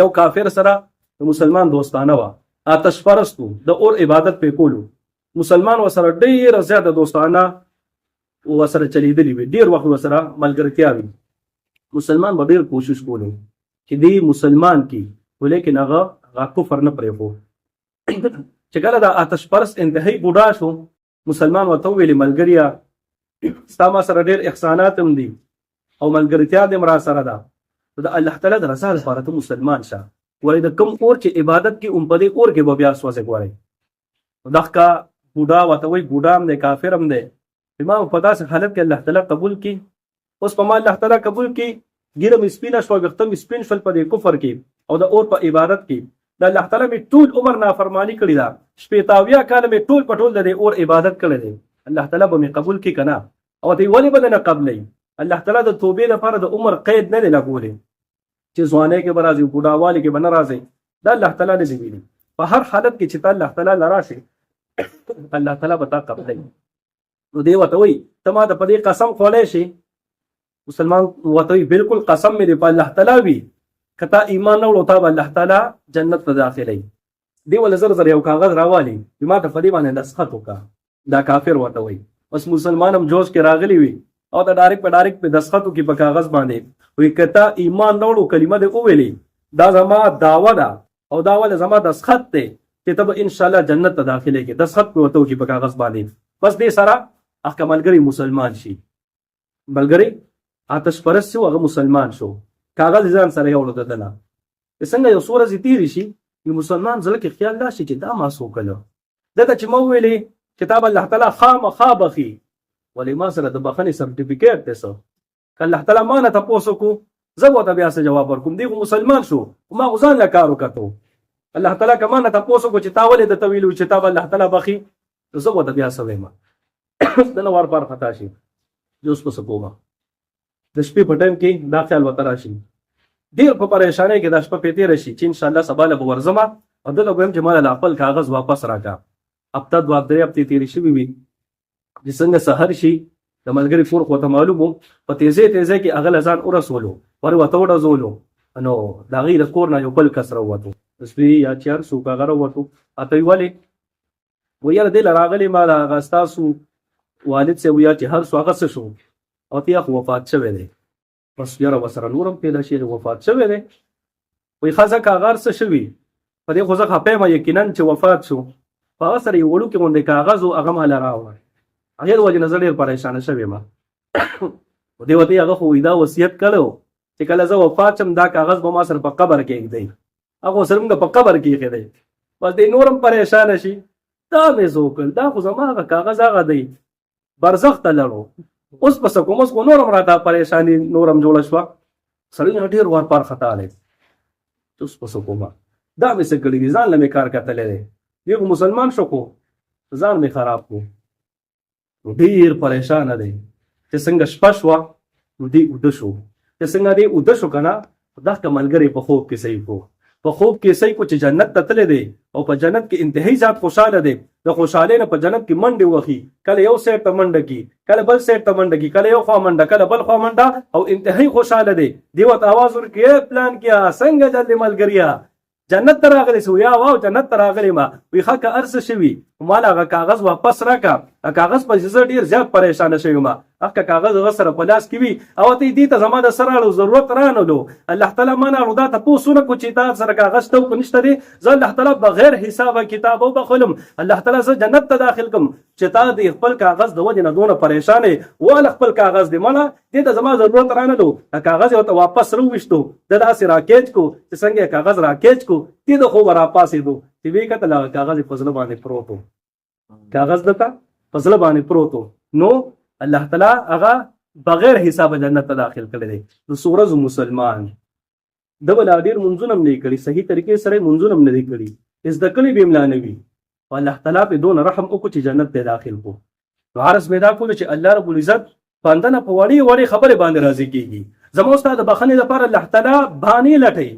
یو کافر سره د مسلمان دوستانه وه، آتش پرستو، د اور عبادت پې کولو. مسلمان ورسره ډېره زیاته دوستانه ورسره چلیدلي وي، ډېر وخت ورسره ملګرتیا وي. مسلمان به ډېر کوشش کولو چې دې مسلمان کې، ولیکن هغه کفر نه پرېښود. چې کله د آتش پرست انتهایی بوډا شو، مسلمان ورته وویلې ملګريه ستا ما سره ډېر احسانات هم دي او ملګرتیا دې را سره ده، د الله تعالی د رضا لپاره ته مسلمان شه. ولې د کوم اور چې عبادت کې په دې اور کې به بیا سوځې ګورئ. دغه بوډا ورته وایي بوډا هم دی کافر هم دی، ما په داسې حالت کې الله تعالی قبول کړي. اوس په ما الله تعالی قبول کړي، ګیره مې سپینه شوه، ویښته مې سپین شول په دې کفر کې او د اور په عبادت کې. د الله تعالی مې ټول عمر نافرمانی کړې ده، 80 کاله مې ټول په ټول د دې اور عبادت کړی دی، الله تعالی به مې قبول کړي که نه؟ او ته ولې به نه قبلوي؟ الله تعالی د توبې لپاره د عمر قید نه دی لګولی چې ځوانۍ کې به راځي، بوډاوالي کې به نه راځي. دا الله تعالی نه دی ویلي. په هر حالت کې چې ته الله تعالی له راشي، الله تعالی به تا قبلوي. نو دی ورته وایي ته ما ته په دې قسم خوړی شي؟ مسلمان ورته وایي بالکل قسم مې دی په الله تعالی وي، که تا ایمان نه وړو تا به الله تعالی جنت ته داخلوي. دی ولې زر زر یو کاغذ راوالي چې ما ته په دې باندې دستخط وکړه. دا کافر ورته وایي. بس مسلمان هم جوش کې راغلی وي او ته ډایرکټ په دستخط وکړي په کاغذ باندې، وایي که تا ایمان نه وړو کلمه دې وویلې دا زما دعوه ده او دا ولې زما دستخط دی چې ته به انشاءالله جنت ته داخلېږې. دستخط پې ورته وکړي په کاغذ باندې. بس دې سره هغه ملګری مسلمان شي. ملګری آتش پرست شو، هغه مسلمان شو، کاغذ ځان سره یوړو د ده نه. څنګه یو څو ورځې تېرې شي، یو مسلمان زړه کې خیال راشي چې دا ما څه وکړله، ده ته چې ما وویلې چې تا به الله تعالی خامخا بخي، ولې ما سره د بخښنې سرټیفیکیټ دی څه؟ که الله تعالی ما نه تپوس وکړو زه به ورته بیا څه جواب ورکوم. دی خو مسلمان شو، خو ما خو ځان له کار وکتو. الله تعالی که ما نه تپوس وکړو چې تا ولې درته ویلي چې تا به الله تعالی بخي، زه به ورته بیا څه وایم. د نه وار پار خطا شي، زه اوس به څه کوم؟ د شپې په ټایم کې دا خیال ورته راشي، ډېر په پریشانۍ کې دا شپه پې تېره شي چې انشاءالله سبا له به ورځم او دله به وایم چې ما له خپل کاغذ واپس راکړه. هفته 2-3 هفتې تېرې شوي وي چې څنګه سحر شي د ملګري کور خو ته معلوم و، په تیزۍ کې هغه له ځان ورسولو، ور ورته وډزولو، نو د هغې د کور نه یو بل کس راووتو، سپي یا چیار څوک هغه راووتو. اته یې ولې وایي یاره دې له راغلې ما له هغه ستاسو والد صاحب ویل چې هر څو هغه څه شو او ته خو وفات شوی دی. بس یاره ورسره نور هم پیدا شي وفات شوی دی. وایي ښځه که هغه هر څه شوي په دې خو زه خفه یم یقینا چې وفات شو، په هغه سره یو وړوکې غوندې کاغذ و هغه ماله راوړه، هغې د وجې نه زه ډېر پریشانه شوی یم. دې ورته هغه خو دا وصیت کړی چې کله زه وفات شم دا کاغذ به ما سره په قبر کې ایږدئ، هغه خو سره موږ په قبر کې ایښی دی. بس دی نور هم پریشانه شي، دا مې څه وکړل، دا خو زما هغه کاغذ هغه دی، برزخ ته لړو، اوس به څه کوم؟ اوس خو نور هم راته پریشاني نور هم جوړه شوه. سړی نه ډېر وارپار خطا دی، اوس به څه کوم؟ دا مې څه کړي دي، ځان له مې کار کتلی دی، دی خو مسلمان شو خو ځان مې خراب کړو. ډېر پریشانه دی چې څنګه شپه شوه نو دی اوده شو، چې څنګه دی اوده شو که نه دغه ملګری په خوب کې صحیح کو، په خوب کې صحیح کو چې جنت ته تللی دی او په جنت کې انتهایی زیات خوشحاله دی. د خوشحالۍ نه په جنت کې منډې وهي، کله یو سایډ ته منډه کي، کله بل سایډ ته منډه کي، کله یو خوا منډه کله بل خوا منډه، او انتهایی خوشحاله دی. دی ورته آواز ورکړي پلان کیا څنګه جلدې ملګریا جنت ته راغلی سو؟ یا واو جنت ته راغلی ما. وی ښه که هر څه شوي مال هغه کاغذ واپس راکړه، کاغذ پسې زه ډېر زیات پریشانه شوی یم، هغه کاغذ هغه سره په لاس کې وي او ته دې ته زما د سره اړو ضرورت رانهلو، الله تعالی ما نه اړو دا تپوس ونه کړو چې تا سره کاغذ ته وکړو نشته دی، زه الله تعالی بغیر حسابه کتاب وبخلم، الله تعالی زه جنت ته داخل کړم چې تا د خپل کاغذ د وجې نه دونه پریشان یې واله خپل کاغذ دی ماله دې ته زما ضرورت رانهلو، کاغذ یې ورته واپس راوویشتو، ده داسې راکیچ کو چې څنګه یې کاغذ راکیچ کو، دې د خوبه راپاڅېدو چې ویې کتل هغه کاغذ یې په زړه باندې پروت و، کاغذ دته په زړه باندې پروت و. نو الله تعالی هغه بغیر حسابه جنت ته داخل کړی دی. نو څو ورځو مسلمان ده به لا ډېر منځونه هم نه کړي، صحیح طریقې سره یې منځونه هم نه دي کړي، زده کړي به یې ملا نه وي، او الله تعالی پې دونه رحم وکړو چې جنت ته داخل کړو. نو عرض مې دا کولو چې الله رب العزت بنده نه په وړې وړې خبرې باندې راضي کېږي. زما ستا د بخښنې لپاره الله تعالی بهانې لټوي